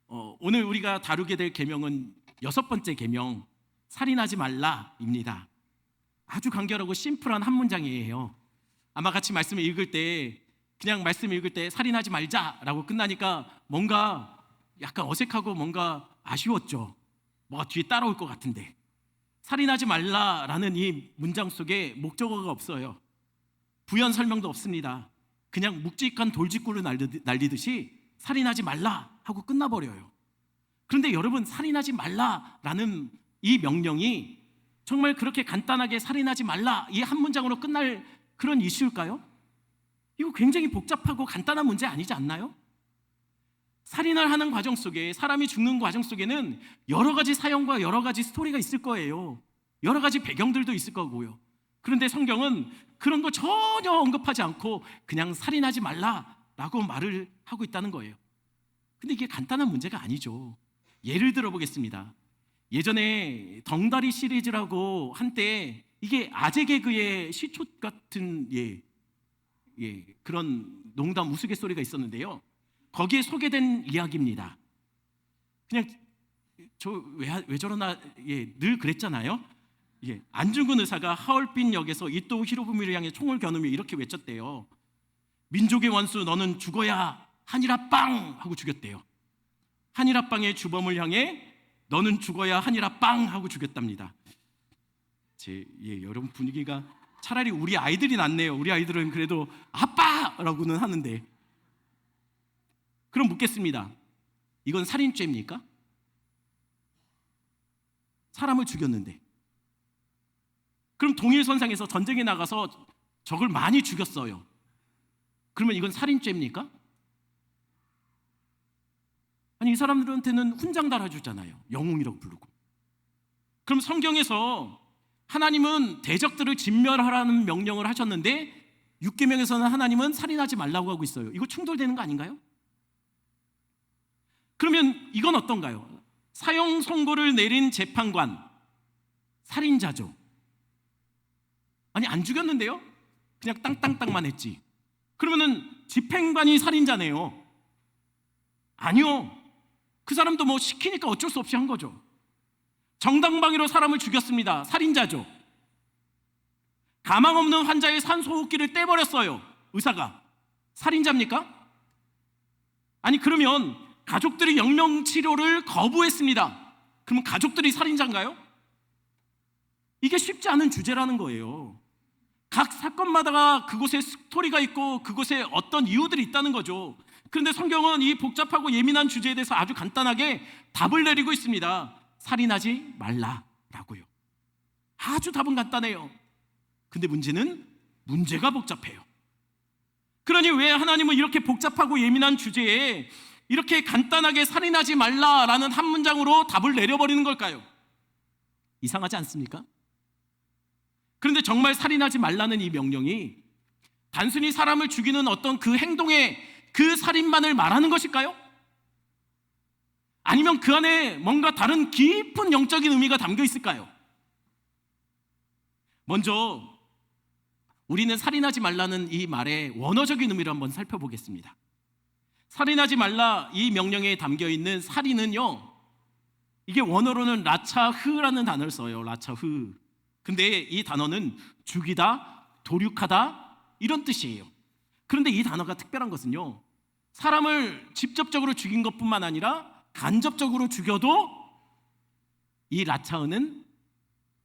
오늘 우리가 다루게 될 계명은 6번째 계명, 살인하지 말라입니다. 아주 간결하고 심플한 한 문장이에요. 아마 같이 말씀을 읽을 때 그냥 말씀 읽을 때 살인하지 말자라고 끝나니까 뭔가 약간 어색하고 뭔가 아쉬웠죠. 뭐가 뒤에 따라올 것 같은데, 살인하지 말라라는 이 문장 속에 목적어가 없어요. 부연 설명도 없습니다. 그냥 묵직한 돌직구를 날리듯이 살인하지 말라 하고 끝나버려요. 그런데 여러분, 살인하지 말라라는 이 명령이 정말 그렇게 간단하게 살인하지 말라 이 한 문장으로 끝날 그런 이슈일까요? 이거 굉장히 복잡하고 간단한 문제 아니지 않나요? 살인을 하는 과정 속에, 사람이 죽는 과정 속에는 여러 가지 사연과 여러 가지 스토리가 있을 거예요. 여러 가지 배경들도 있을 거고요. 그런데 성경은 그런 거 전혀 언급하지 않고 그냥 살인하지 말라라고 말을 하고 있다는 거예요. 근데 이게 간단한 문제가 아니죠. 예를 들어 보겠습니다. 예전에 덩다리 시리즈라고 한때 이게 아재 개그의 시초 같은 그런 농담 우스갯소리가 있었는데요. 거기에 소개된 이야기입니다. 그냥 저 왜 저러나 늘 그랬잖아요. 안중근 의사가 하얼빈 역에서 이토 히로부미를 향해 총을 겨누며 이렇게 외쳤대요. 민족의 원수 너는 죽어야 한일아 빵 하고 죽였대요. 한일아 빵의 주범을 향해 너는 죽어야 한일아 빵 하고 죽였답니다. 여러분 분위기가 차라리 우리 아이들이 낫네요. 우리 아이들은 그래도 아빠라고는 하는데. 그럼 묻겠습니다. 이건 살인죄입니까? 사람을 죽였는데. 그럼 동일선상에서 전쟁에 나가서 적을 많이 죽였어요. 그러면 이건 살인죄입니까? 아니, 이 사람들한테는 훈장 달아주잖아요. 영웅이라고 부르고. 그럼 성경에서 하나님은 대적들을 진멸하라는 명령을 하셨는데 6계명에서는 하나님은 살인하지 말라고 하고 있어요. 이거 충돌되는 거 아닌가요? 그러면 이건 어떤가요? 사형 선고를 내린 재판관, 살인자죠. 아니, 안 죽였는데요? 그냥 땅땅땅만 했지. 그러면은 집행관이 살인자네요. 아니요. 그 사람도 뭐 시키니까 어쩔 수 없이 한 거죠. 정당방위로 사람을 죽였습니다. 살인자죠. 가망 없는 환자의 산소호흡기를 떼버렸어요. 의사가. 살인자입니까? 아니, 그러면 가족들이 영명치료를 거부했습니다. 그러면 가족들이 살인자인가요? 이게 쉽지 않은 주제라는 거예요. 각 사건마다 그곳에 스토리가 있고 그곳에 어떤 이유들이 있다는 거죠. 그런데 성경은 이 복잡하고 예민한 주제에 대해서 아주 간단하게 답을 내리고 있습니다. 살인하지 말라라고요. 아주 답은 간단해요. 근데 문제가 복잡해요. 그러니 왜 하나님은 이렇게 복잡하고 예민한 주제에 이렇게 간단하게 살인하지 말라라는 한 문장으로 답을 내려버리는 걸까요? 이상하지 않습니까? 그런데 정말 살인하지 말라는 이 명령이 단순히 사람을 죽이는 어떤 그 행동의 그 살인만을 말하는 것일까요? 아니면 그 안에 뭔가 다른 깊은 영적인 의미가 담겨 있을까요? 먼저 우리는 살인하지 말라는 이 말의 원어적인 의미를 한번 살펴보겠습니다. 살인하지 말라 이 명령에 담겨 있는 살인은요, 이게 원어로는 라차흐라는 단어를 써요. 라차흐. 근데 이 단어는 죽이다, 도륙하다 이런 뜻이에요. 그런데 이 단어가 특별한 것은요, 사람을 직접적으로 죽인 것뿐만 아니라 간접적으로 죽여도 이 라차흐는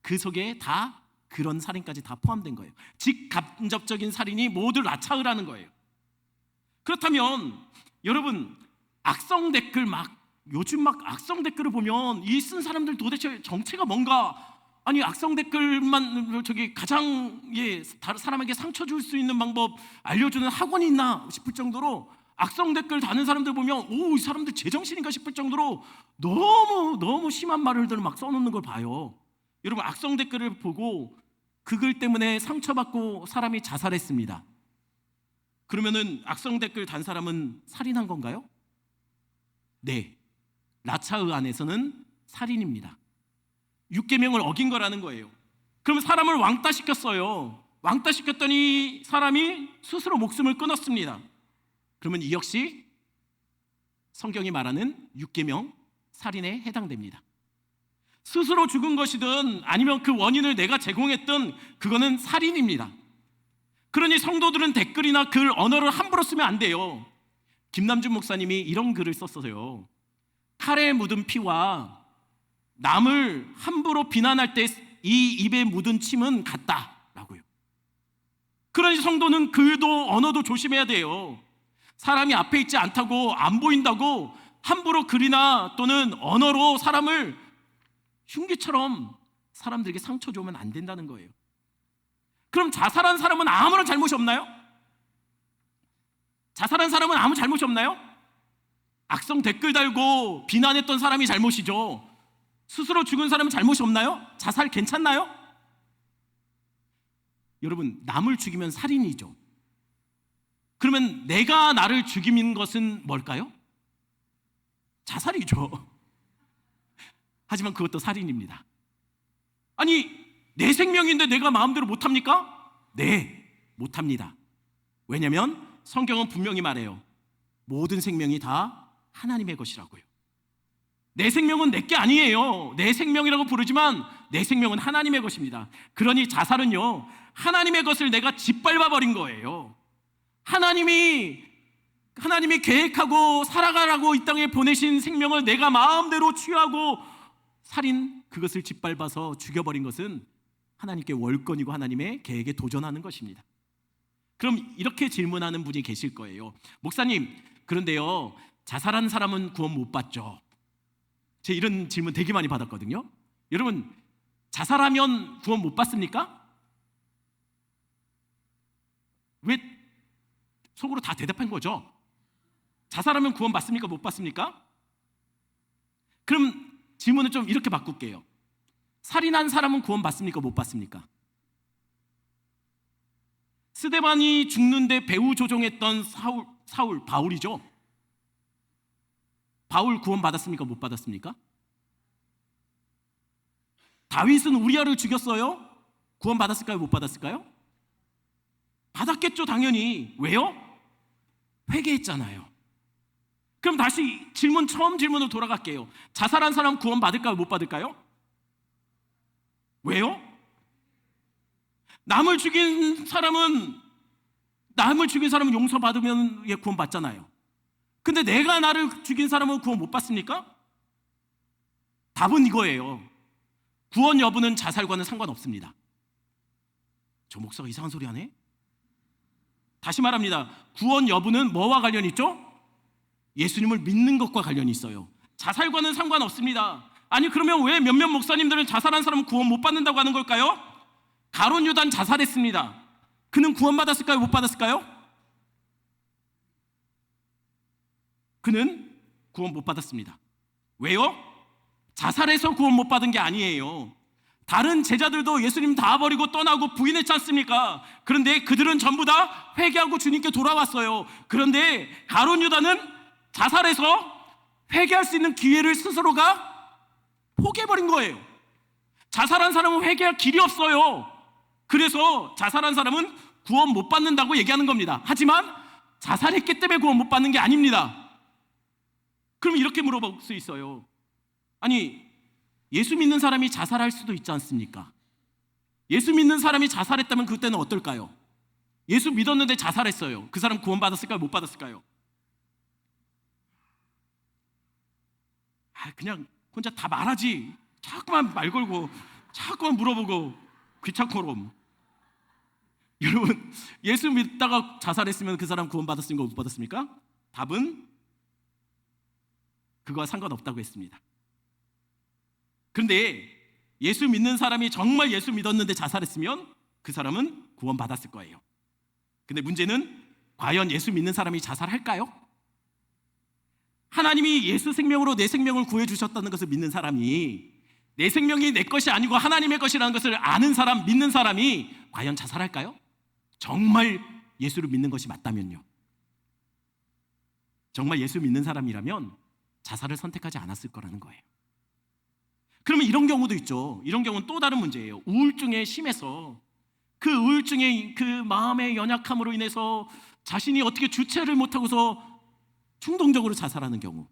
그 속에 다 그런 살인까지 다 포함된 거예요. 직간접적인 살인이 모두 라차흐라는 거예요. 그렇다면 여러분, 악성 댓글 요즘 악성 댓글을 보면 이 쓴 사람들 도대체 정체가 뭔가, 아니 악성 댓글만 가장 사람에게 상처 줄 수 있는 방법 알려주는 학원이 있나 싶을 정도로 악성 댓글 다는 사람들 보면 이 사람들 제정신인가 싶을 정도로 너무 심한 말들을 막 써놓는 걸 봐요. 여러분, 악성 댓글을 보고 그 글 때문에 상처받고 사람이 자살했습니다. 그러면은 악성 댓글 단 사람은 살인한 건가요? 네, 라차흐 안에서는 살인입니다. 6계명을 어긴 거라는 거예요. 그럼 사람을 왕따시켰어요. 왕따시켰더니 사람이 스스로 목숨을 끊었습니다. 그러면 이 역시 성경이 말하는 6계명 살인에 해당됩니다. 스스로 죽은 것이든 아니면 그 원인을 내가 제공했든 그거는 살인입니다. 그러니 성도들은 댓글이나 글 언어를 함부로 쓰면 안 돼요. 김남준 목사님이 이런 글을 썼어요. 칼에 묻은 피와 남을 함부로 비난할 때 이 입에 묻은 침은 같다라고요. 그러니 성도는 글도 언어도 조심해야 돼요. 사람이 앞에 있지 않다고 안 보인다고 함부로 글이나 또는 언어로 사람을 흉기처럼 사람들에게 상처 주면 안 된다는 거예요. 그럼 자살한 사람은 아무런 잘못이 없나요? 자살한 사람은 아무 잘못이 없나요? 악성 댓글 달고 비난했던 사람이 잘못이죠. 스스로 죽은 사람은 잘못이 없나요? 자살 괜찮나요? 여러분, 남을 죽이면 살인이죠. 그러면 내가 나를 죽이는 것은 뭘까요? 자살이죠. 하지만 그것도 살인입니다. 아니, 내 생명인데 내가 마음대로 못합니까? 네, 못합니다. 왜냐하면 성경은 분명히 말해요. 모든 생명이 다 하나님의 것이라고요. 내 생명은 내게 아니에요. 내 생명이라고 부르지만 내 생명은 하나님의 것입니다. 그러니 자살은요, 하나님의 것을 내가 짓밟아 버린 거예요. 하나님이 계획하고 살아가라고 이 땅에 보내신 생명을 내가 마음대로 취하고 살인, 그것을 짓밟아서 죽여버린 것은 하나님께 월권이고 하나님의 계획에 도전하는 것입니다. 그럼 이렇게 질문하는 분이 계실 거예요. 목사님, 그런데요, 자살한 사람은 구원 못 받죠? 제 이런 질문 되게 많이 받았거든요. 여러분, 자살하면 구원 못 받습니까? 왜 속으로 다 대답한 거죠? 자살하면 구원 받습니까? 못 받습니까? 그럼 질문을 좀 이렇게 바꿀게요. 살인한 사람은 구원 받습니까? 못 받습니까? 스데반이 죽는데 배후 조종했던 바울이죠. 바울 구원 받았습니까? 못 받았습니까? 다윗은 우리아를 죽였어요? 구원 받았을까요? 못 받았을까요? 받았겠죠, 당연히. 왜요? 회개했잖아요. 그럼 다시 처음 질문으로 돌아갈게요. 자살한 사람 구원 받을까요? 못 받을까요? 왜요? 남을 죽인 사람은 용서받으면 구원 받잖아요. 근데 내가 나를 죽인 사람은 구원 못 받습니까? 답은 이거예요. 구원 여부는 자살과는 상관없습니다. 저 목사가 이상한 소리 하네? 다시 말합니다. 구원 여부는 뭐와 관련이 있죠? 예수님을 믿는 것과 관련이 있어요. 자살과는 상관없습니다. 아니, 그러면 왜 몇몇 목사님들은 자살한 사람은 구원 못 받는다고 하는 걸까요? 가룟 유다는 자살했습니다. 그는 구원 받았을까요? 못 받았을까요? 그는 구원 못 받았습니다. 왜요? 자살해서 구원 못 받은 게 아니에요. 다른 제자들도 예수님 다 버리고 떠나고 부인했지 않습니까? 그런데 그들은 전부 다 회개하고 주님께 돌아왔어요. 그런데 가룟 유다는 자살해서 회개할 수 있는 기회를 스스로가 포기해버린 거예요. 자살한 사람은 회개할 길이 없어요. 그래서 자살한 사람은 구원 못 받는다고 얘기하는 겁니다. 하지만 자살했기 때문에 구원 못 받는 게 아닙니다. 그럼 이렇게 물어볼 수 있어요. 아니, 예수 믿는 사람이 자살할 수도 있지 않습니까? 예수 믿는 사람이 자살했다면 그때는 어떨까요? 예수 믿었는데 자살했어요. 그 사람 구원 받았을까요? 못 받았을까요? 그냥 혼자 다 말하지. 자꾸만 말 걸고 자꾸만 물어보고 귀찮고럼. 여러분, 예수 믿다가 자살했으면 그 사람 구원 받았습니까? 못 받았습니까? 답은 그거와 상관없다고 했습니다. 그런데 예수 믿는 사람이 정말 예수 믿었는데 자살했으면 그 사람은 구원 받았을 거예요. 근데 문제는 과연 예수 믿는 사람이 자살할까요? 하나님이 예수 생명으로 내 생명을 구해주셨다는 것을 믿는 사람이, 내 생명이 내 것이 아니고 하나님의 것이라는 것을 아는 사람, 믿는 사람이 과연 자살할까요? 정말 예수를 믿는 것이 맞다면요. 정말 예수 믿는 사람이라면 자살을 선택하지 않았을 거라는 거예요. 그러면 이런 경우도 있죠. 이런 경우는 또 다른 문제예요. 우울증에 심해서 그 우울증의 그 마음의 연약함으로 인해서 자신이 어떻게 주체를 못하고서 충동적으로 자살하는 경우,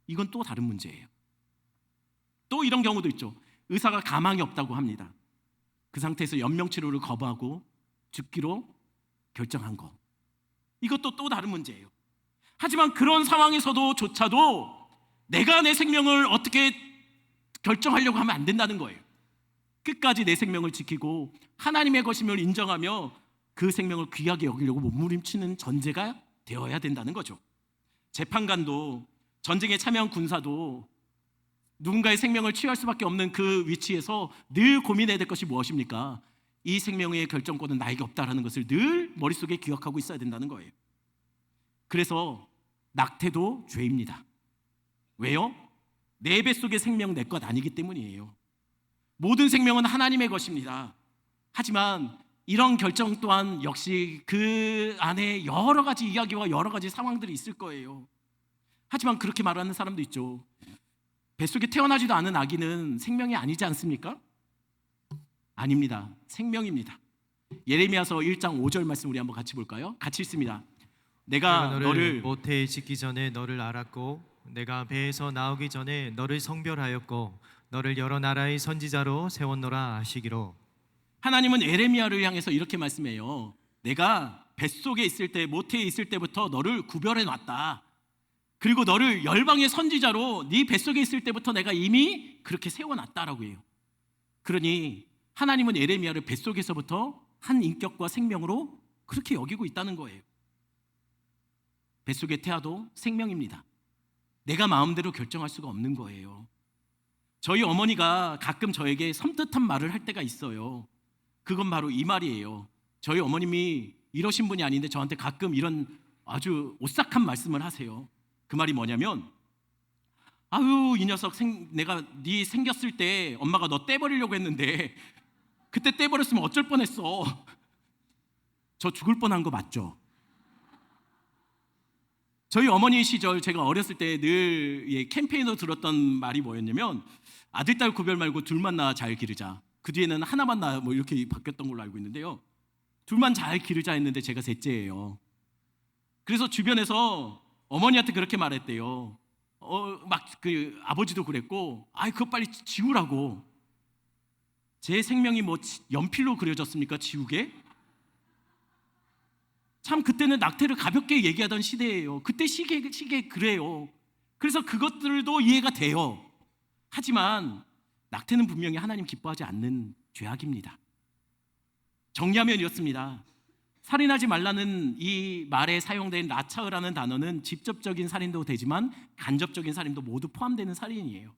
이건 또 다른 문제예요. 또 이런 경우도 있죠. 의사가 가망이 없다고 합니다. 그 상태에서 연명치료를 거부하고 죽기로 결정한 거, 이것도 또 다른 문제예요. 하지만 그런 상황에서조차도 내가 내 생명을 어떻게 결정하려고 하면 안 된다는 거예요. 끝까지 내 생명을 지키고 하나님의 것임을 인정하며 그 생명을 귀하게 여기려고 몸부림치는 전제가 되어야 된다는 거죠. 재판관도, 전쟁에 참여한 군사도 누군가의 생명을 취할 수밖에 없는 그 위치에서 늘 고민해야 될 것이 무엇입니까? 이 생명의 결정권은 나에게 없다라는 것을 늘 머릿속에 기억하고 있어야 된다는 거예요. 그래서 낙태도 죄입니다. 왜요? 내 뱃속의 생명 내 것 아니기 때문이에요. 모든 생명은 하나님의 것입니다. 하지만 이런 결정 또한 역시 그 안에 여러 가지 이야기와 여러 가지 상황들이 있을 거예요. 하지만 그렇게 말하는 사람도 있죠. 뱃속에 태어나지도 않은 아기는 생명이 아니지 않습니까? 아닙니다. 생명입니다. 예레미야서 1장 5절 말씀 우리 한번 같이 볼까요? 같이 읽습니다. 내가 너를 모태에 짓기 전에 너를 알았고 내가 배에서 나오기 전에 너를 성별하였고 너를 여러 나라의 선지자로 세웠노라 하시기로. 하나님은 예레미야를 향해서 이렇게 말씀해요. 내가 뱃속에 있을 때, 모태에 있을 때부터 너를 구별해 놨다. 그리고 너를 열방의 선지자로 네 뱃속에 있을 때부터 내가 이미 그렇게 세워놨다라고 해요. 그러니 하나님은 예레미야를 뱃속에서부터 한 인격과 생명으로 그렇게 여기고 있다는 거예요. 뱃속에 태아도 생명입니다. 내가 마음대로 결정할 수가 없는 거예요. 저희 어머니가 가끔 저에게 섬뜩한 말을 할 때가 있어요. 그건 바로 이 말이에요. 저희 어머님이 이러신 분이 아닌데 저한테 가끔 이런 아주 오싹한 말씀을 하세요. 그 말이 뭐냐면, 아유 이 녀석, 내가 네 생겼을 때 엄마가 너 떼버리려고 했는데 그때 떼버렸으면 어쩔 뻔했어. 저 죽을 뻔한 거 맞죠? 저희 어머니 시절 제가 어렸을 때 늘 캠페인으로 들었던 말이 뭐였냐면, 아들 딸 구별 말고 둘만 낳아 잘 기르자. 그 뒤에는 하나만 낳아 뭐 이렇게 바뀌었던 걸로 알고 있는데요. 둘만 잘 기르자 했는데 제가 셋째예요. 그래서 주변에서 어머니한테 그렇게 말했대요. 막 그 아버지도 그랬고, 아이 그거 빨리 지우라고. 제 생명이 뭐 연필로 그려졌습니까? 지우개? 참 그때는 낙태를 가볍게 얘기하던 시대예요. 그때 시계 그래요. 그래서 그것들도 이해가 돼요. 하지만 낙태는 분명히 하나님 기뻐하지 않는 죄악입니다. 정리하면 이렇습니다. 살인하지 말라는 이 말에 사용된 라차흐라는 단어는 직접적인 살인도 되지만 간접적인 살인도 모두 포함되는 살인이에요.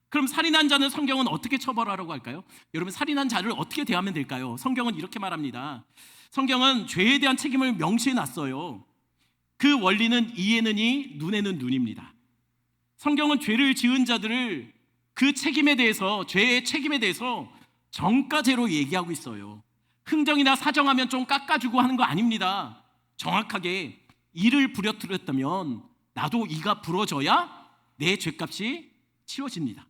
그럼 살인한 자는 성경은 어떻게 처벌하라고 할까요? 여러분, 살인한 자를 어떻게 대하면 될까요? 성경은 이렇게 말합니다. 성경은 죄에 대한 책임을 명시해 놨어요. 그 원리는 이에는 이, 눈에는 눈입니다. 성경은 죄를 지은 자들을 그 책임에 대해서, 죄의 책임에 대해서 정가제로 얘기하고 있어요. 흥정이나 사정하면 좀 깎아주고 하는 거 아닙니다. 정확하게 이를 부려뜨렸다면 나도 이가 부러져야 내 죄값이 치러집니다.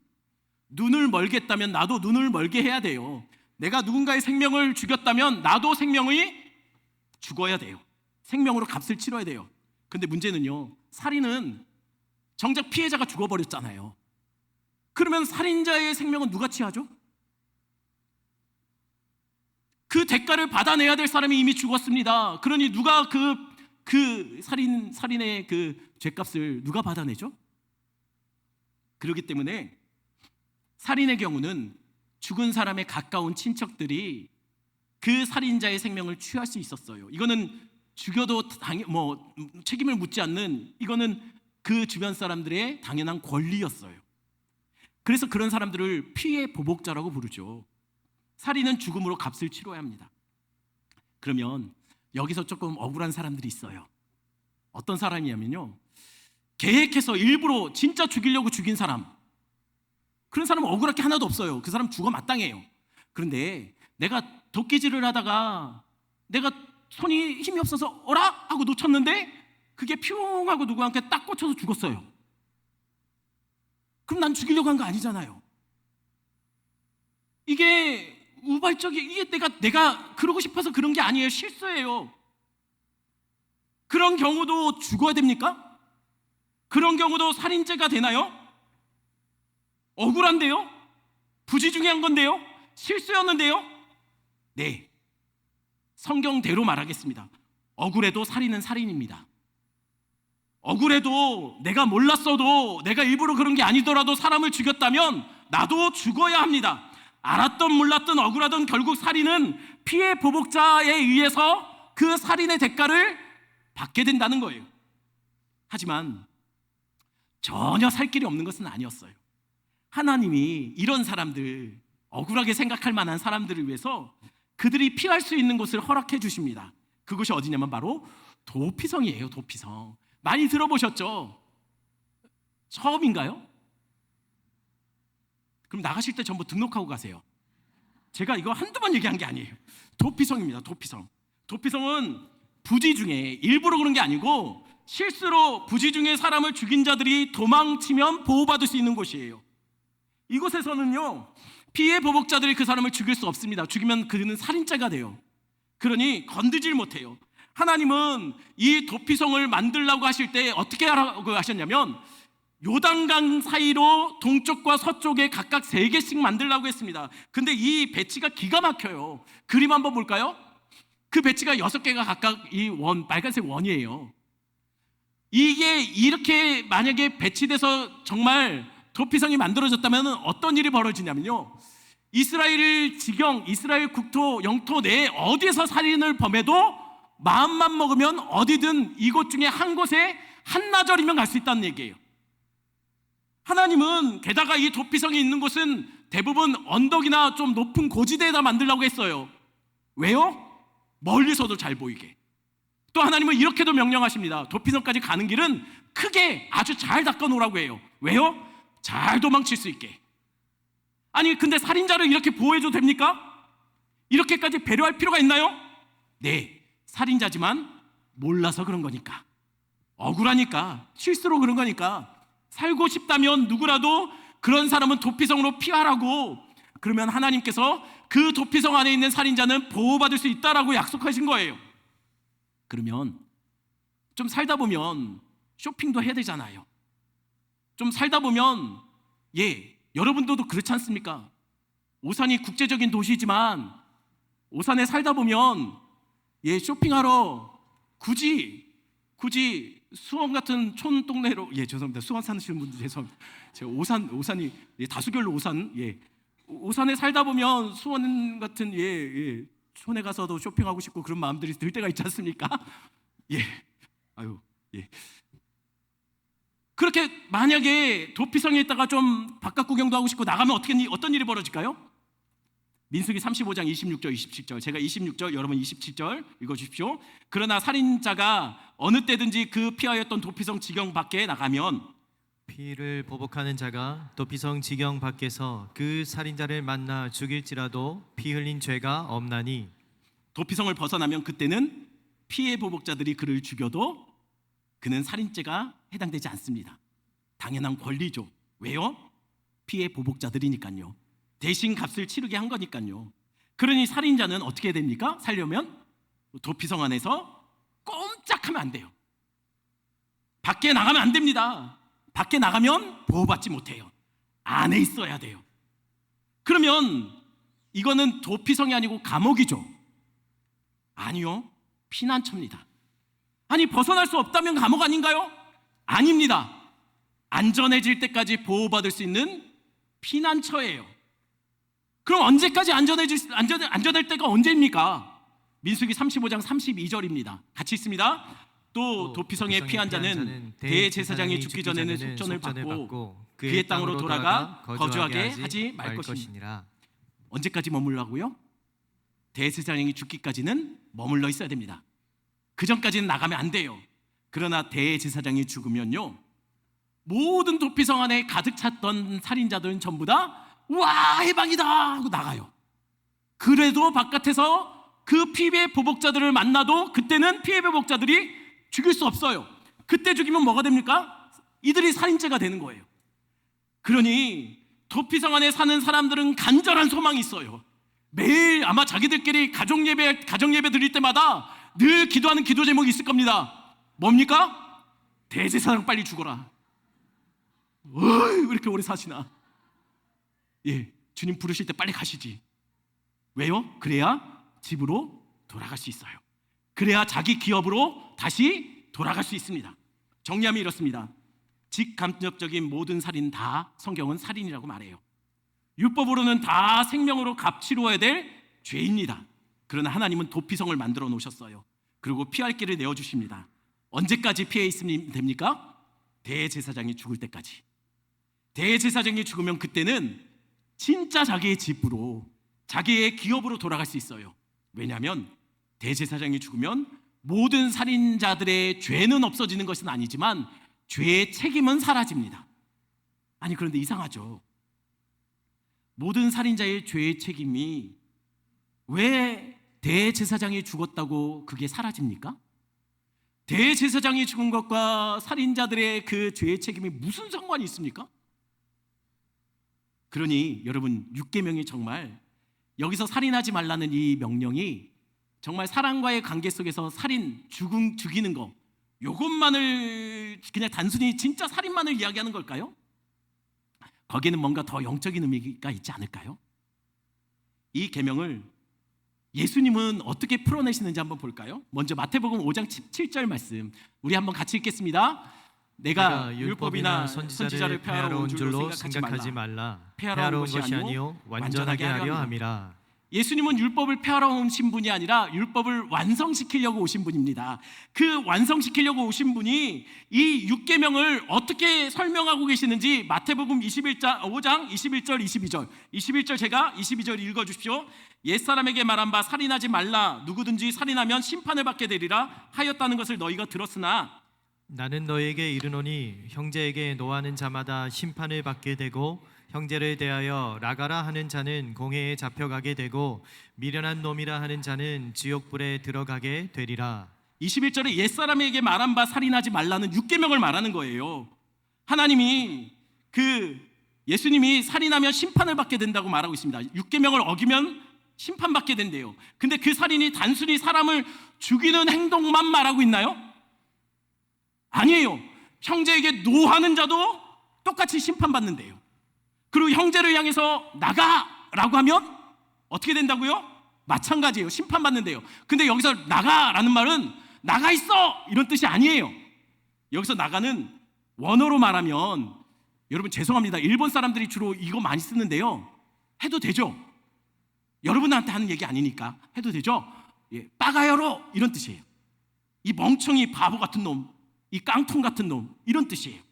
눈을 멀겠다면 나도 눈을 멀게 해야 돼요. 내가 누군가의 생명을 죽였다면 나도 생명이 죽어야 돼요. 생명으로 값을 치러야 돼요. 근데 문제는요, 살인은 정작 피해자가 죽어버렸잖아요. 그러면 살인자의 생명은 누가 취하죠? 그 대가를 받아내야 될 사람이 이미 죽었습니다. 그러니 누가 그 살인의 그 죄값을 누가 받아내죠? 그렇기 때문에 살인의 경우는 죽은 사람의 가까운 친척들이 그 살인자의 생명을 취할 수 있었어요. 이거는 죽여도 책임을 묻지 않는, 이거는 그 주변 사람들의 당연한 권리였어요. 그래서 그런 사람들을 피해 보복자라고 부르죠. 살인은 죽음으로 값을 치러야 합니다. 그러면 여기서 조금 억울한 사람들이 있어요. 어떤 사람이냐면요, 계획해서 일부러 진짜 죽이려고 죽인 사람, 그런 사람은 억울할 게 하나도 없어요. 그 사람 죽어 마땅해요. 그런데 내가 도끼질을 하다가 내가 손이 힘이 없어서 어라? 하고 놓쳤는데 그게 퓨웅 하고 누구한테 딱 꽂혀서 죽었어요. 그럼 난 죽이려고 한 거 아니잖아요. 이게 이게 내가 그러고 싶어서 그런 게 아니에요. 실수예요. 그런 경우도 죽어야 됩니까? 그런 경우도 살인죄가 되나요? 억울한데요? 부지중요한 건데요? 실수였는데요? 네, 성경대로 말하겠습니다. 억울해도 살인은 살인입니다. 억울해도 내가 몰랐어도 내가 일부러 그런 게 아니더라도 사람을 죽였다면 나도 죽어야 합니다. 알았던 몰랐던 억울하던 결국 살인은 피해 보복자에 의해서 그 살인의 대가를 받게 된다는 거예요. 하지만 전혀 살 길이 없는 것은 아니었어요. 하나님이 이런 사람들, 억울하게 생각할 만한 사람들을 위해서 그들이 피할 수 있는 곳을 허락해 주십니다. 그곳이 어디냐면 바로 도피성이에요. 도피성. 많이 들어보셨죠? 처음인가요? 그럼 나가실 때 전부 등록하고 가세요. 제가 이거 한두 번 얘기한 게 아니에요. 도피성입니다. 도피성. 도피성은 부지 중에 일부러 그런 게 아니고 실수로 부지 중에 사람을 죽인 자들이 도망치면 보호받을 수 있는 곳이에요. 이곳에서는요, 피해 보복자들이 그 사람을 죽일 수 없습니다. 죽이면 그는 살인죄가 돼요. 그러니 건드질 못해요. 하나님은 이 도피성을 만들라고 하실 때 어떻게 하라고 하셨냐면 요단강 사이로 동쪽과 서쪽에 각각 3개씩 만들라고 했습니다. 근데 이 배치가 기가 막혀요. 그림 한번 볼까요? 그 배치가 6개가 각각 이 빨간색 원이에요. 이게 이렇게 만약에 배치돼서 정말 도피성이 만들어졌다면 어떤 일이 벌어지냐면요, 이스라엘 지경, 이스라엘 국토, 영토 내에 어디에서 살인을 범해도 마음만 먹으면 어디든 이곳 중에 한 곳에 한나절이면 갈 수 있다는 얘기예요. 하나님은 게다가 이 도피성이 있는 곳은 대부분 언덕이나 좀 높은 고지대에다 만들려고 했어요. 왜요? 멀리서도 잘 보이게. 또 하나님은 이렇게도 명령하십니다. 도피성까지 가는 길은 크게 아주 잘 닦아 놓으라고 해요. 왜요? 잘 도망칠 수 있게. 아니 근데 살인자를 이렇게 보호해줘도 됩니까? 이렇게까지 배려할 필요가 있나요? 네, 살인자지만 몰라서 그런 거니까, 억울하니까, 실수로 그런 거니까. 살고 싶다면 누구라도 그런 사람은 도피성으로 피하라고, 그러면 하나님께서 그 도피성 안에 있는 살인자는 보호받을 수 있다라고 약속하신 거예요. 그러면 좀 살다 보면 쇼핑도 해야 되잖아요. 좀 살다 보면 여러분들도 그렇지 않습니까? 오산이 국제적인 도시지만 오산에 살다 보면 쇼핑하러 굳이 수원 같은 촌 동네로, 죄송합니다. 수원 사시는 분들 죄송합니다. 제가 오산이 다수결로 오산에 살다 보면 수원 같은 촌에 가서도 쇼핑하고 싶고 그런 마음들이 들 때가 있지 않습니까? 그렇게 만약에 도피성에 있다가 좀 바깥 구경도 하고 싶고 나가면 어떤 일이 벌어질까요? 민수기 35장 26절 27절, 제가 26절 여러분 27절 읽어주십시오. 그러나 살인자가 어느 때든지 그 피하였던 도피성 지경 밖에 나가면 피를 보복하는 자가 도피성 지경 밖에서 그 살인자를 만나 죽일지라도 피 흘린 죄가 없나니, 도피성을 벗어나면 그때는 피해 보복자들이 그를 죽여도 그는 살인죄가 해당되지 않습니다. 당연한 권리죠. 왜요? 피해 보복자들이니까요. 대신 값을 치르게 한 거니까요. 그러니 살인자는 어떻게 해야 됩니까? 살려면 도피성 안에서 꼼짝하면 안 돼요. 밖에 나가면 안 됩니다. 밖에 나가면 보호받지 못해요. 안에 있어야 돼요. 그러면 이거는 도피성이 아니고 감옥이죠. 아니요, 피난처입니다. 아니 벗어날 수 없다면 감옥 아닌가요? 아닙니다. 안전해질 때까지 보호받을 수 있는 피난처예요. 그럼 언제까지 안전할 때가 언제입니까? 민수기 35장 32절입니다. 같이 있습니다. 또 도피성에 피한 자는 대제사장이 죽기 전에는 속전을 받고 그의 땅으로 돌아가 거주하게 하지 말 것이니라. 언제까지 머물라고요? 대제사장이 죽기까지는 머물러 있어야 됩니다. 그 전까지는 나가면 안 돼요. 그러나 대제사장이 죽으면요, 모든 도피성 안에 가득 찼던 살인자들은 전부 다 와 해방이다 하고 나가요. 그래도 바깥에서 그 피해 보복자들을 만나도 그때는 피해 보복자들이 죽일 수 없어요. 그때 죽이면 뭐가 됩니까? 이들이 살인죄가 되는 거예요. 그러니 도피성 안에 사는 사람들은 간절한 소망이 있어요. 매일 아마 자기들끼리 가정 예배 드릴 때마다 늘 기도하는 기도 제목이 있을 겁니다. 뭡니까? 대제사장 빨리 죽어라. 왜 이렇게 오래 사시나? 예, 주님 부르실 때 빨리 가시지. 왜요? 그래야 집으로 돌아갈 수 있어요. 그래야 자기 기업으로 다시 돌아갈 수 있습니다. 정리하면 이렇습니다. 직간접적인 모든 살인 다 성경은 살인이라고 말해요. 율법으로는 다 생명으로 값치루어야 될 죄입니다. 그러나 하나님은 도피성을 만들어 놓으셨어요. 그리고 피할 길을 내어주십니다. 언제까지 피해 있으면 됩니까? 대제사장이 죽을 때까지. 대제사장이 죽으면 그때는 진짜 자기의 집으로, 자기의 기업으로 돌아갈 수 있어요. 왜냐하면 대제사장이 죽으면 모든 살인자들의 죄는 없어지는 것은 아니지만 죄의 책임은 사라집니다. 아니, 그런데 이상하죠. 모든 살인자의 죄의 책임이 왜 대제사장이 죽었다고 그게 사라집니까? 대제사장이 죽은 것과 살인자들의 그 죄의 책임이 무슨 상관이 있습니까? 그러니 여러분, 율계명이 정말, 여기서 살인하지 말라는 이 명령이 정말 사랑과의 관계 속에서 살인, 죽이는 거, 요것만을 그냥 단순히 진짜 살인만을 이야기하는 걸까요? 거기에는 뭔가 더 영적인 의미가 있지 않을까요? 이 계명을 예수님은 어떻게 풀어내시는지 한번 볼까요? 먼저 마태복음 5장 7절 말씀, 우리 한번 같이 읽겠습니다. 내가 율법이나 선지자를 폐하러 온 줄로 생각하지 말라. 폐하러 온 것이 아니요 완전하게 하려 함이라. 예수님은 율법을 폐하러 오신 분이 아니라 율법을 완성시키려고 오신 분입니다. 그 완성시키려고 오신 분이 이 6계명을 어떻게 설명하고 계시는지 마태복음 5장 21절 22절 21절 제가 22절 읽어주십시오. 옛사람에게 말한 바 살인하지 말라. 누구든지 살인하면 심판을 받게 되리라 하였다는 것을 너희가 들었으나 나는 너에게 이르노니 형제에게 노하는 자마다 심판을 받게 되고 형제를 대하여 나가라 하는 자는 공회에 잡혀가게 되고 미련한 놈이라 하는 자는 지옥불에 들어가게 되리라. 21절에 옛사람에게 말한 바 살인하지 말라는 6계명을 말하는 거예요. 하나님이 예수님이 살인하면 심판을 받게 된다고 말하고 있습니다. 6계명을 어기면 심판받게 된대요. 근데 그 살인이 단순히 사람을 죽이는 행동만 말하고 있나요? 아니에요. 형제에게 노하는 자도 똑같이 심판받는데요. 그리고 형제를 향해서 나가라고 하면 어떻게 된다고요? 마찬가지예요. 심판받는데요. 근데 여기서 나가라는 말은 나가 있어 이런 뜻이 아니에요. 여기서 나가는 원어로 말하면, 여러분 죄송합니다, 일본 사람들이 주로 이거 많이 쓰는데요. 해도 되죠? 여러분한테 하는 얘기 아니니까 해도 되죠? 예, 빠가여로 이런 뜻이에요. 이 멍청이 바보 같은 놈, 이 깡통 같은 놈, 이런 뜻이에요.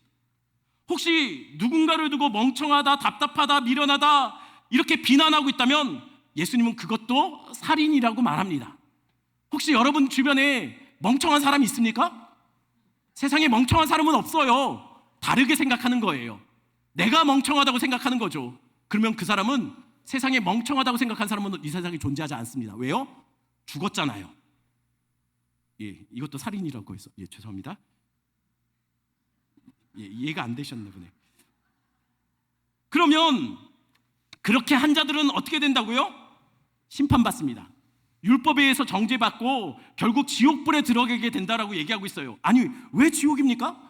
혹시 누군가를 두고 멍청하다, 답답하다, 미련하다 이렇게 비난하고 있다면 예수님은 그것도 살인이라고 말합니다. 혹시 여러분 주변에 멍청한 사람이 있습니까? 세상에 멍청한 사람은 없어요. 다르게 생각하는 거예요. 내가 멍청하다고 생각하는 거죠. 그러면 그 사람은, 세상에 멍청하다고 생각하는 사람은 이 세상에 존재하지 않습니다. 왜요? 죽었잖아요. 예, 이것도 살인이라고 해서, 예, 죄송합니다. 예, 이해가 안 되셨나 보네. 그러면 그렇게 한 자들은 어떻게 된다고요? 심판받습니다. 율법에 의해서 정죄받고 결국 지옥불에 들어가게 된다라고 얘기하고 있어요. 아니, 왜 지옥입니까?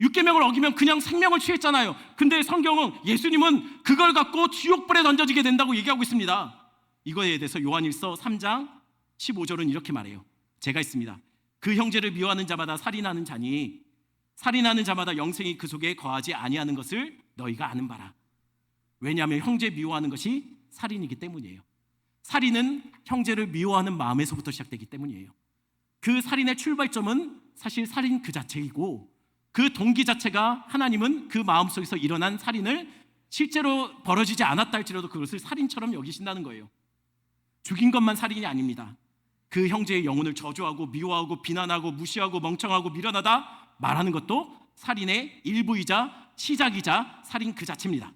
6계명을 어기면 그냥 생명을 취했잖아요. 근데 성경은, 예수님은 그걸 갖고 지옥불에 던져지게 된다고 얘기하고 있습니다. 이거에 대해서 요한일서 3장 15절은 이렇게 말해요. 제가 있습니다. 그 형제를 미워하는 자마다 살인하는 자니 살인하는 자마다 영생이 그 속에 거하지 아니하는 것을 너희가 아는 바라. 왜냐하면 형제 미워하는 것이 살인이기 때문이에요. 살인은 형제를 미워하는 마음에서부터 시작되기 때문이에요. 그 살인의 출발점은 사실 살인 그 자체이고, 그 동기 자체가, 하나님은 그 마음속에서 일어난 살인을 실제로 벌어지지 않았다 할지라도 그것을 살인처럼 여기신다는 거예요. 죽인 것만 살인이 아닙니다. 그 형제의 영혼을 저주하고 미워하고 비난하고 무시하고 멍청하고 미련하다 말하는 것도 살인의 일부이자 시작이자 살인 그 자체입니다.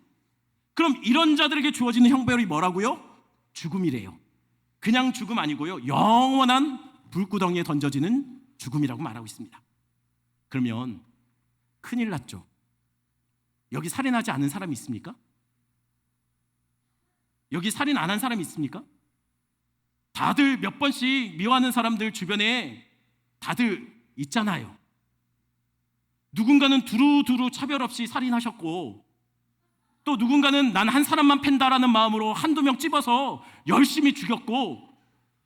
그럼 이런 자들에게 주어지는 형벌이 뭐라고요? 죽음이래요. 그냥 죽음 아니고요, 영원한 불구덩이에 던져지는 죽음이라고 말하고 있습니다. 그러면 큰일 났죠. 여기 살인하지 않은 사람이 있습니까? 여기 살인 안 한 사람이 있습니까? 다들 몇 번씩 미워하는 사람들 주변에 다들 있잖아요. 누군가는 두루두루 차별 없이 살인하셨고, 또 누군가는 난 한 사람만 팬다라는 마음으로 한두 명 찝어서 열심히 죽였고,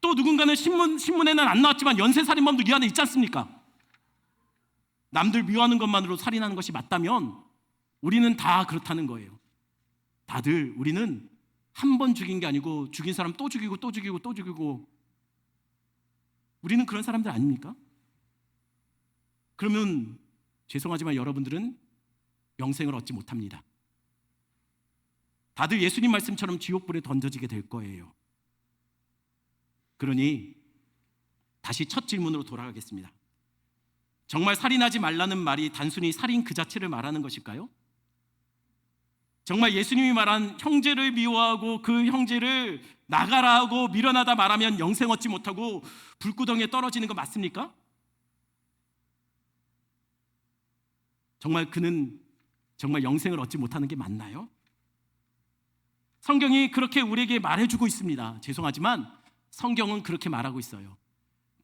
또 누군가는 신문에는 안 나왔지만 연쇄살인범도 이 안에 있지 않습니까? 남들 미워하는 것만으로 살인하는 것이 맞다면 우리는 다 그렇다는 거예요. 다들 우리는 한 번 죽인 게 아니고 죽인 사람 또 죽이고 또 죽이고 또 죽이고, 우리는 그런 사람들 아닙니까? 그러면 죄송하지만 여러분들은 영생을 얻지 못합니다. 다들 예수님 말씀처럼 지옥불에 던져지게 될 거예요. 그러니 다시 첫 질문으로 돌아가겠습니다. 정말 살인하지 말라는 말이 단순히 살인 그 자체를 말하는 것일까요? 정말 예수님이 말한 형제를 미워하고 그 형제를 나가라 하고 미련하다 말하면 영생 얻지 못하고 불구덩이에 떨어지는 거 맞습니까? 정말 그는 정말 영생을 얻지 못하는 게 맞나요? 성경이 그렇게 우리에게 말해주고 있습니다. 죄송하지만 성경은 그렇게 말하고 있어요.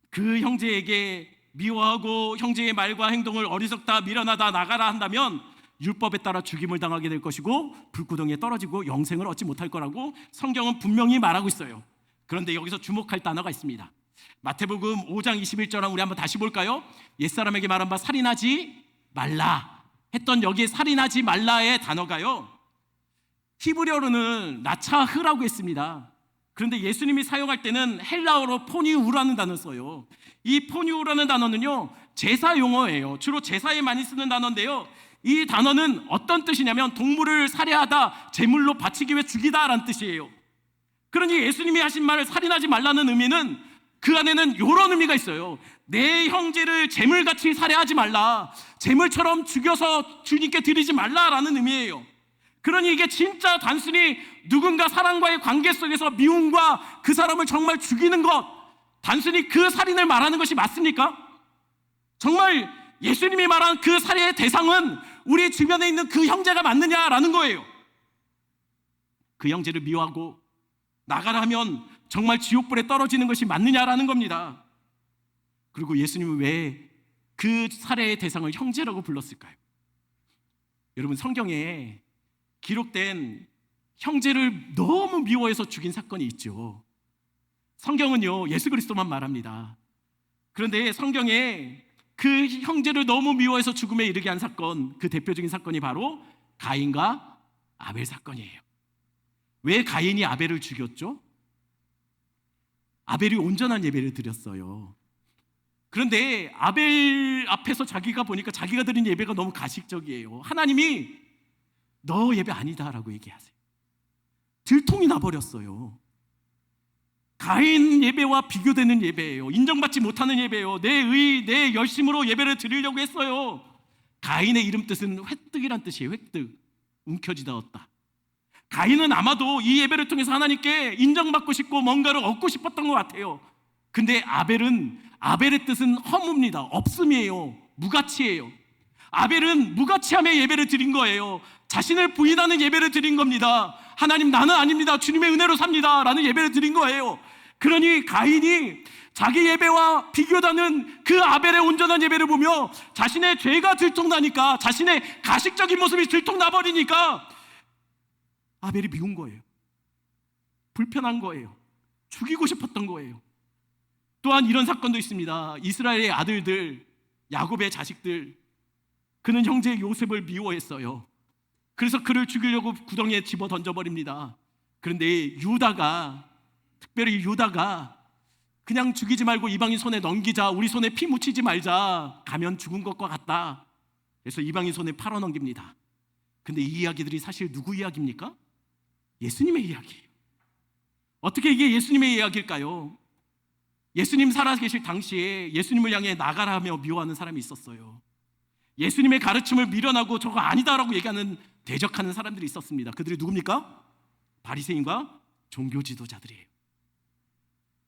그 형제에게 미워하고 형제의 말과 행동을 어리석다, 미련하다, 나가라 한다면 율법에 따라 죽임을 당하게 될 것이고 불구덩이에 떨어지고 영생을 얻지 못할 거라고 성경은 분명히 말하고 있어요. 그런데 여기서 주목할 단어가 있습니다. 마태복음 5장 21절 우리 한번 다시 볼까요? 옛사람에게 말한 바 살인하지 말라 했던 여기에 살인하지 말라의 단어가요, 히브리어로는 라차흐라고 했습니다. 그런데 예수님이 사용할 때는 헬라어로 포니우라는 단어를 써요. 이 포니우라는 단어는요, 제사 용어예요. 주로 제사에 많이 쓰는 단어인데요, 이 단어는 어떤 뜻이냐면 동물을 살해하다, 제물로 바치기 위해 죽이다라는 뜻이에요. 그러니 예수님이 하신 말을 살인하지 말라는 의미는 그 안에는 이런 의미가 있어요. 내 형제를 제물같이 살해하지 말라, 제물처럼 죽여서 주님께 드리지 말라라는 의미예요. 그러니 이게 진짜 단순히 누군가 사람과의 관계 속에서 미움과 그 사람을 정말 죽이는 것, 단순히 그 살인을 말하는 것이 맞습니까? 정말 예수님이 말한 그 살해의 대상은 우리 주변에 있는 그 형제가 맞느냐라는 거예요. 그 형제를 미워하고 나가라 하면 정말 지옥불에 떨어지는 것이 맞느냐라는 겁니다. 그리고 예수님은 왜 그 살해의 대상을 형제라고 불렀을까요? 여러분, 성경에 기록된 형제를 너무 미워해서 죽인 사건이 있죠. 성경은요, 예수 그리스도만 말합니다. 그런데 성경에 그 형제를 너무 미워해서 죽음에 이르게 한 사건, 그 대표적인 사건이 바로 가인과 아벨 사건이에요. 왜 가인이 아벨을 죽였죠? 아벨이 온전한 예배를 드렸어요. 그런데 아벨 앞에서 자기가 보니까 자기가 드린 예배가 너무 가식적이에요. 하나님이 너 예배 아니다라고 얘기하세요. 들통이 나버렸어요. 가인 예배와 비교되는 예배예요. 인정받지 못하는 예배예요. 내 열심으로 예배를 드리려고 했어요. 가인의 이름 뜻은 회뜩이란 뜻이에요. 회뜩, 움켜쥐다었다. 가인은 아마도 이 예배를 통해서 하나님께 인정받고 싶고 뭔가를 얻고 싶었던 것 같아요. 근데 아벨의 뜻은 허무입니다. 없음이에요. 무가치예요. 아벨은 무가치함의 예배를 드린 거예요. 자신을 부인하는 예배를 드린 겁니다. 하나님, 나는 아닙니다, 주님의 은혜로 삽니다 라는 예배를 드린 거예요. 그러니 가인이 자기 예배와 비교되는 그 아벨의 온전한 예배를 보며 자신의 죄가 들통나니까, 자신의 가식적인 모습이 들통나버리니까 아벨이 미운 거예요. 불편한 거예요. 죽이고 싶었던 거예요. 또한 이런 사건도 있습니다. 이스라엘의 아들들, 야곱의 자식들, 그는 형제 요셉을 미워했어요. 그래서 그를 죽이려고 구덩이에 집어 던져버립니다. 그런데 특별히 유다가 그냥 죽이지 말고 이방인 손에 넘기자, 우리 손에 피 묻히지 말자, 가면 죽은 것과 같다. 그래서 이방인 손에 팔아 넘깁니다. 근데 이 이야기들이 사실 누구 이야기입니까? 예수님의 이야기예요. 어떻게 이게 예수님의 이야기일까요? 예수님 살아계실 당시에 예수님을 향해 나가라 하며 미워하는 사람이 있었어요. 예수님의 가르침을 미련하고 저거 아니다라고 얘기하는, 대적하는 사람들이 있었습니다. 그들이 누굽니까? 바리새인과 종교 지도자들이에요.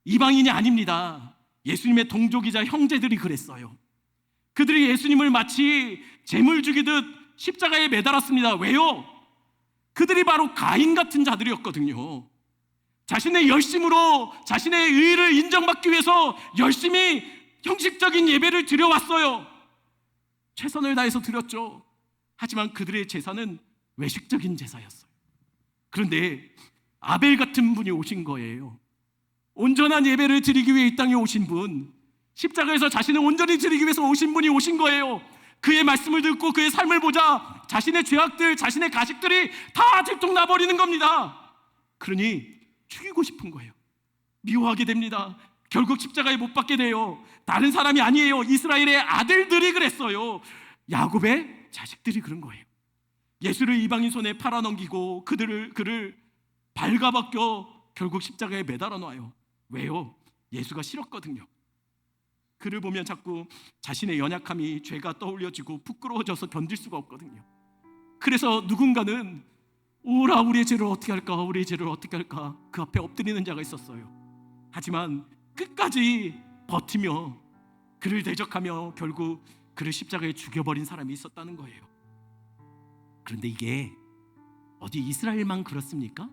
이방인이 아닙니다. 예수님의 동족이자 형제들이 그랬어요. 그들이 예수님을 마치 재물 죽이듯 십자가에 매달았습니다. 왜요? 그들이 바로 가인 같은 자들이었거든요. 자신의 열심으로 자신의 의의를 인정받기 위해서 열심히 형식적인 예배를 드려왔어요. 최선을 다해서 드렸죠. 하지만 그들의 제사는 외식적인 제사였어요. 그런데 아벨 같은 분이 오신 거예요. 온전한 예배를 드리기 위해 이 땅에 오신 분, 십자가에서 자신을 온전히 드리기 위해서 오신 분이 오신 거예요. 그의 말씀을 듣고 그의 삶을 보자 자신의 죄악들, 자신의 가식들이 다 들통나버리는 겁니다. 그러니 죽이고 싶은 거예요. 미워하게 됩니다. 결국 십자가에 못 박게 돼요. 다른 사람이 아니에요. 이스라엘의 아들들이 그랬어요. 야곱의 자식들이 그런 거예요. 예수를 이방인 손에 팔아넘기고 그를 발가벗겨 결국 십자가에 매달아 놔요. 왜요? 예수가 싫었거든요. 그를 보면 자꾸 자신의 연약함이, 죄가 떠올려지고 부끄러워져서 견딜 수가 없거든요. 그래서 누군가는 오라, 우리의 죄를 어떻게 할까, 우리의 죄를 어떻게 할까, 그 앞에 엎드리는 자가 있었어요. 하지만 끝까지 버티며 그를 대적하며 결국 그를 십자가에 죽여버린 사람이 있었다는 거예요. 그런데 이게 어디 이스라엘만 그렇습니까?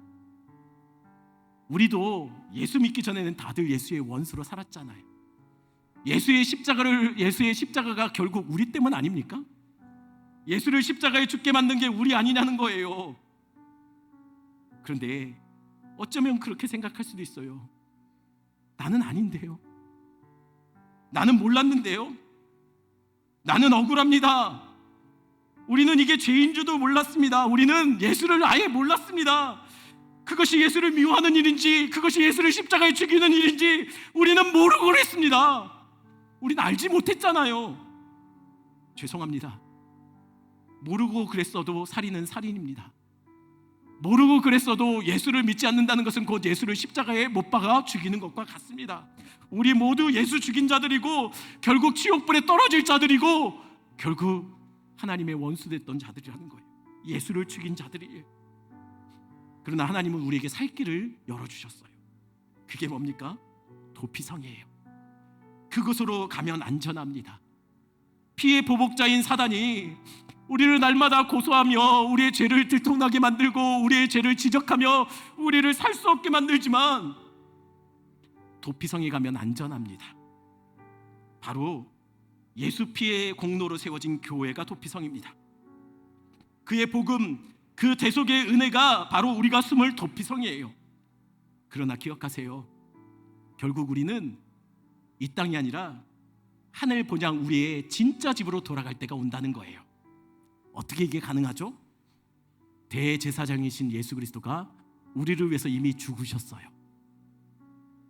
우리도 예수 믿기 전에는 다들 예수의 원수로 살았잖아요. 예수의 십자가가 결국 우리 때문 아닙니까? 예수를 십자가에 죽게 만든 게 우리 아니냐는 거예요. 그런데 어쩌면 그렇게 생각할 수도 있어요. 나는 아닌데요. 나는 몰랐는데요. 나는 억울합니다. 우리는 이게 죄인 줄도 몰랐습니다. 우리는 예수를 아예 몰랐습니다. 그것이 예수를 미워하는 일인지, 그것이 예수를 십자가에 죽이는 일인지 우리는 모르고 그랬습니다. 우리는 알지 못했잖아요. 죄송합니다. 모르고 그랬어도 살인은 살인입니다. 모르고 그랬어도 예수를 믿지 않는다는 것은 곧 예수를 십자가에 못 박아 죽이는 것과 같습니다. 우리 모두 예수 죽인 자들이고 결국 지옥불에 떨어질 자들이고 결국 하나님의 원수됐던 자들이라는 거예요. 예수를 죽인 자들이에요. 그러나 하나님은 우리에게 살 길을 열어주셨어요. 그게 뭡니까? 도피성이에요. 그곳으로 가면 안전합니다. 피의 보복자인 사단이 우리를 날마다 고소하며 우리의 죄를 들통나게 만들고 우리의 죄를 지적하며 우리를 살 수 없게 만들지만 도피성에 가면 안전합니다. 바로 예수 피의 공로로 세워진 교회가 도피성입니다. 그의 복음, 그 대속의 은혜가 바로 우리가 숨을 도피성이에요. 그러나 기억하세요. 결국 우리는 이 땅이 아니라 하늘 본향 우리의 진짜 집으로 돌아갈 때가 온다는 거예요. 어떻게 이게 가능하죠? 대제사장이신 예수 그리스도가 우리를 위해서 이미 죽으셨어요.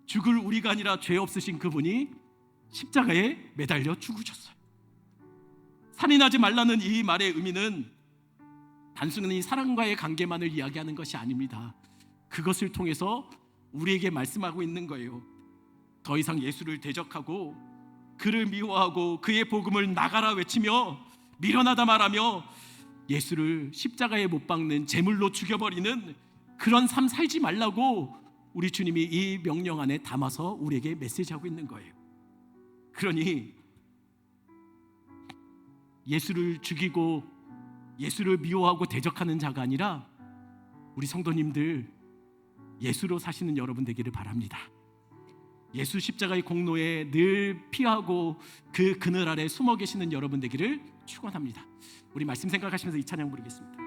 죽을 우리가 아니라 죄 없으신 그분이 십자가에 매달려 죽으셨어요. 살인하지 말라는 이 말의 의미는 단순히 사랑과의 관계만을 이야기하는 것이 아닙니다. 그것을 통해서 우리에게 말씀하고 있는 거예요. 더 이상 예수를 대적하고 그를 미워하고 그의 복음을 나가라 외치며 미련하다 말하며 예수를 십자가에 못 박는 제물로 죽여버리는 그런 삶 살지 말라고 우리 주님이 이 명령 안에 담아서 우리에게 메시지하고 있는 거예요. 그러니 예수를 죽이고 예수를 미워하고 대적하는 자가 아니라 우리 성도님들 예수로 사시는 여러분 되기를 바랍니다. 예수 십자가의 공로에 늘 피하고 그 그늘 아래 숨어 계시는 여러분 되기를 축원합니다. 우리 말씀 생각하시면서 이 찬양 부르겠습니다.